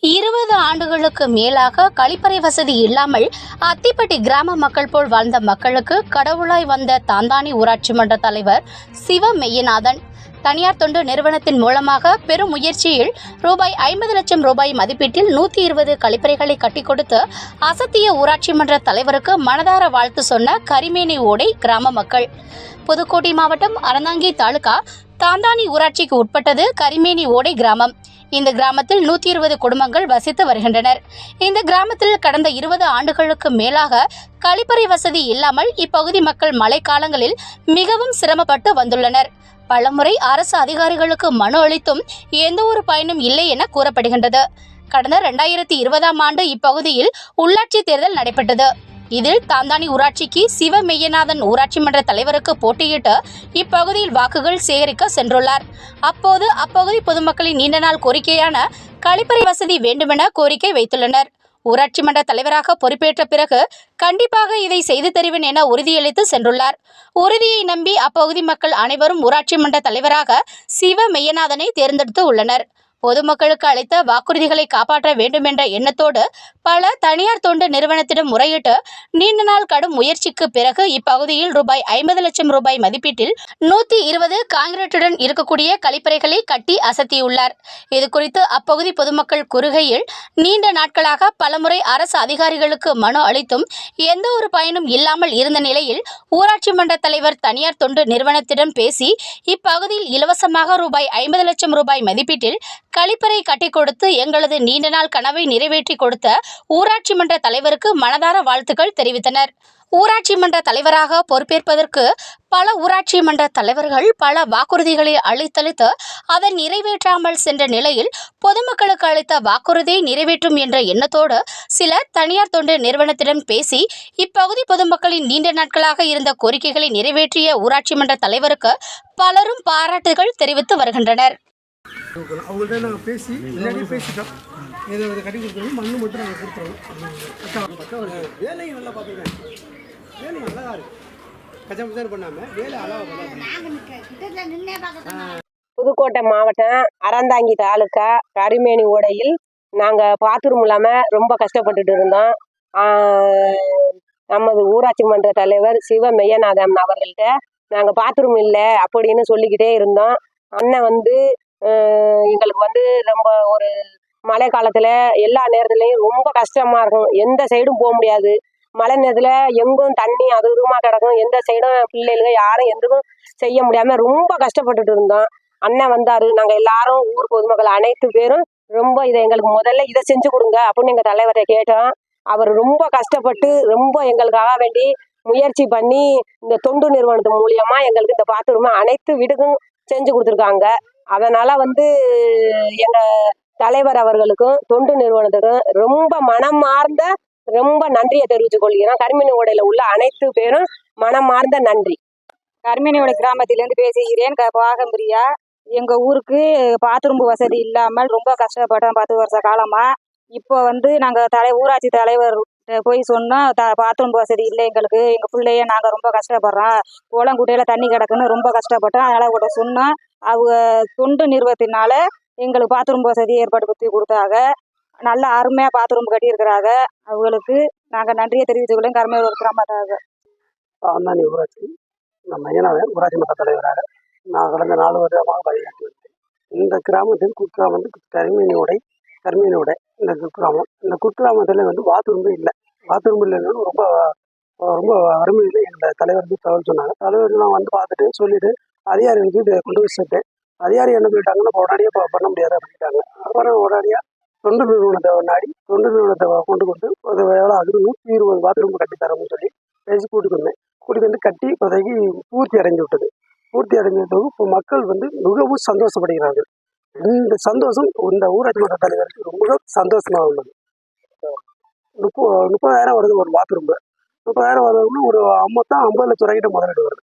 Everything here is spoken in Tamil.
20 ஆண்டுகளுக்கு மேலாக கழிப்பறை வசதி இல்லாமல் அத்திப்பட்டி கிராம மக்கள் போல் வாழ்ந்த மக்களுக்கு கடவுளாய் வந்த தாந்தானி ஊராட்சி மன்ற தலைவர் சிவ மெய்யநாதன் தனியார் தொண்டு நிறுவனத்தின் மூலமாக பெரும் முயற்சியில் ரூபாய் 50 லட்சம் மதிப்பீட்டில் 120 கழிப்பறைகளை கட்டிக் கொடுத்து அசத்திய ஊராட்சி மன்ற தலைவருக்கு மனதார வாழ்த்து சொன்ன கரிமேனி ஓடை கிராம மக்கள். புதுக்கோட்டை மாவட்டம் அறந்தாங்கி தாலுகா தாந்தானி ஊராட்சிக்கு உட்பட்டது கரிமேனி ஓடை கிராமம். இந்த கிராமத்தில் 120 குடும்பங்கள் வசித்து வருகின்றனர். இந்த கிராமத்தில் கடந்த 20 ஆண்டுகளுக்கு மேலாக கழிப்பறை வசதி இல்லாமல் இப்பகுதி மக்கள் மழைக்காலங்களில் மிகவும் சிரமப்பட்டு வந்துள்ளனர். பலமுறை அரசு அதிகாரிகளுக்கு மனு அளித்தும் எந்த ஒரு பயனும் இல்லை என கூறப்படுகின்றது. கடந்த 2020ஆம் ஆண்டு இப்பகுதியில் உள்ளாட்சி தேர்தல் நடைபெற்றது. இதில் தாந்தானி ஊராட்சிக்கு சிவ மெய்யநாதன் ஊராட்சி மன்ற தலைவருக்கு போட்டியிட்டு இப்பகுதியில் வாக்குகள் சேகரிக்க சென்றுள்ளார். அப்போது அப்பகுதி பொதுமக்களின் நீண்ட நாள் கோரிக்கையான கழிப்பறை வசதி வேண்டுமென கோரிக்கை வைத்துள்ளனர். ஊராட்சி மன்ற தலைவராக பொறுப்பேற்ற பிறகு கண்டிப்பாக இதை செய்து தருவேன் என உறுதியளித்து சென்றுள்ளார். உறுதியை நம்பி அப்பகுதி மக்கள் அனைவரும் ஊராட்சி மன்ற தலைவராக சிவ மெய்யநாதனை தேர்ந்தெடுத்து உள்ளனர். பொதுமக்களுக்கு அளித்த வாக்குறுதிகளை காப்பாற்ற வேண்டும் என்ற எண்ணத்தோடு பல தனியார் தொண்டு நிறுவனத்திடம் முறையிட்டு நீண்ட நாள் கடும் முயற்சிக்கு பிறகு இப்பகுதியில் ரூபாய் 50 லட்சம் மதிப்பீட்டில் 120 காங்கிரீட்டுடன் இருக்கக்கூடிய கழிப்பறைகளை கட்டி அசத்தியுள்ளார். இதுகுறித்து அப்பகுதி பொதுமக்கள் கூறுகையில், நீண்ட நாட்களாக பலமுறை அரசு அதிகாரிகளுக்கு மனு அளித்தும் எந்த ஒரு பயனும் இல்லாமல் இருந்த நிலையில் ஊராட்சி மன்ற தலைவர் தனியார் தொண்டு நிறுவனத்திடம் பேசி இப்பகுதியில் இலவசமாக ரூபாய் 50 லட்சம் மதிப்பீட்டில் கழிப்பறை கட்டிக் கொடுத்து எங்களது நீண்ட நாள் கனவை நிறைவேற்றி கொடுத்த ஊராட்சி மன்ற தலைவருக்கு மனதார வாழ்த்துக்கள் தெரிவித்தனர். ஊராட்சி மன்ற தலைவராக பொறுப்பேற்பதற்கு பல ஊராட்சி மன்ற தலைவர்கள் பல வாக்குறுதிகளை அளித்தளித்து அதை நிறைவேற்றாமல் சென்ற நிலையில் பொதுமக்களுக்கு அளித்த வாக்குறுதியை நிறைவேற்றும் என்ற எண்ணத்தோடு சில தனியார் தொண்டு நிறுவனத்திடம் பேசி இப்பகுதி பொதுமக்களின் நீண்ட நாட்களாக இருந்த கோரிக்கைகளை நிறைவேற்றிய ஊராட்சி மன்ற தலைவருக்கு பலரும் பாராட்டுகள் தெரிவித்து வருகின்றனர். அவங்கள்ட்ட நாங்கள் பேசி முன்னாடியே பேசிட்டோம். இதை கட்டி கொடுத்துருவோம், மண்ணு மட்டும் நாங்கள் கொடுத்துருவோம். வேலையும் நல்லா பார்த்துருக்கேன். வேலை நல்லா தான் இருக்குது. கச்சா பச்சாரு பண்ணாமல் வேலை அளவாக. புதுக்கோட்டை மாவட்டம் அறந்தாங்கி தாலுக்கா கரிமேனி ஓடையில் நாங்கள் பாத்ரூம் இல்லாமல் ரொம்ப கஷ்டப்பட்டுட்டு இருந்தோம். நமது ஊராட்சி மன்ற தலைவர் சிவ மெய்யநாதன் அவர்கள்ட்ட நாங்கள் பாத்ரூம் இல்லை அப்படின்னு சொல்லிக்கிட்டே இருந்தோம். அண்ணன் எங்களுக்கு ரொம்ப ஒரு மழை காலத்தில் எல்லா நேரத்துலையும் ரொம்ப கஷ்டமாக இருக்கும். எந்த சைடும் போக முடியாது. மழை நேரத்தில் எங்கும் தண்ணி அது இதுமாக கிடக்கும். எந்த சைடும் பிள்ளைகளுங்க யாரும் எதுவும் செய்ய முடியாமல் ரொம்ப கஷ்டப்பட்டுட்டு இருந்தோம். அண்ணன் வந்தார். நாங்கள் எல்லாரும் ஊர் பொதுமக்கள் அனைத்து பேரும் ரொம்ப எங்களுக்கு முதல்ல இதை செஞ்சு கொடுங்க அப்படின்னு எங்கள் தலைவரை கேட்டோம். அவர் ரொம்ப கஷ்டப்பட்டு ரொம்ப எங்களுக்காக வேண்டி முயற்சி பண்ணி இந்த தொண்டு நிறுவனத்து மூலியமா எங்களுக்கு இந்த பாத்ரூம் அனைத்து வீடுக்கும் செஞ்சு கொடுத்துருக்காங்க. அதனால எங்க தலைவர் அவர்களுக்கும் தொண்டு நிறுவனத்துக்கும் ரொம்ப மனமார்ந்த ரொம்ப நன்றியை தெரிவித்துக் கொள்கிறோம். கரிமேனி ஓடையில உள்ள அனைத்து பேரும் மனமார்ந்த நன்றி. கரிமேனி ஓடை கிராமத்திலேருந்து பேசுகிறேன். பாகம்பிரியா. எங்க ஊருக்கு பாத்ரூம் வசதி இல்லாமல் ரொம்ப கஷ்டப்பட்டோம் 10 வருஷ காலமா. இப்போ நாங்க ஊராட்சி தலைவர் போய் சொன்னோம், பாத்ரூம் வசதி இல்லை எங்களுக்கு, எங்கள் பிள்ளைய நாங்கள் ரொம்ப கஷ்டப்படுறோம், குளங்குட்டையில் தண்ணி கிடக்குன்னு ரொம்ப கஷ்டப்பட்டோம். அதனால் கூட சொன்னோம். அவங்க தொண்டு நிறுவனத்தினால எங்களுக்கு பாத்ரூம் வசதி ஏற்பாடு கொடுத்தாங்க. நல்ல அருமையாக பாத்ரூம் கட்டியிருக்கிறாங்க. அவங்களுக்கு நாங்கள் நன்றியை தெரிவித்துக்கொள்ளும். கரிமேனி ஒரு கிராமத்தாக தாந்தானி ஊராட்சி நான் மையனாதன் ஊராட்சி மன்ற தலைவராக நான் கடந்த 4 வருடமாக பணியாற்றி வருகிறேன். இந்த கிராமத்தில் குக்கிராமம் கரிமேனி ஓடை இந்த குக்கிராமம். இந்த குக்கிராமத்தில் பாத்ரூம் இல்லை. பாத்ரூம் இல்லைன்னு ரொம்ப ரொம்ப வறுமையில் எங்கள் தலைவருக்கு தகவல் சொன்னாங்க. தலைவர் நான் பார்த்துட்டு சொல்லிவிட்டு அதிகாரிகளுக்கு இதை கொண்டு போய் சேர்த்தேன். அதிகாரி என்ன சொல்லிட்டாங்கன்னா உடனடியாக பண்ண முடியாது அப்படின்ட்டாங்க. அப்புறம் உடனடியாக தொண்டு நிறுவனத்தை நாடி தொண்டு நிறுவனத்தை கொண்டு அது எவ்வளோ அதுக்கு 120 பாத்ரூம் கட்டி தரோம்னு சொல்லி பேசி கூட்டிட்டு வந்து கட்டி இப்போதைக்கு பூர்த்தி அடைஞ்சு விட்டது. பூர்த்தி அடைஞ்சதுக்கு இப்போ மக்கள் மிகவும் சந்தோஷப்படுகிறார்கள். இந்த சந்தோஷம் இந்த ஊராட்சி மன்ற தலைவருக்கு ரொம்ப சந்தோஷமாக உள்ளது. 30,000 வருது ஒரு பாத்ரூம். 30,000 வருதுன்னா ஒரு 50 லட்சம் ரூபாய்கிட்ட முதலீடு வருது.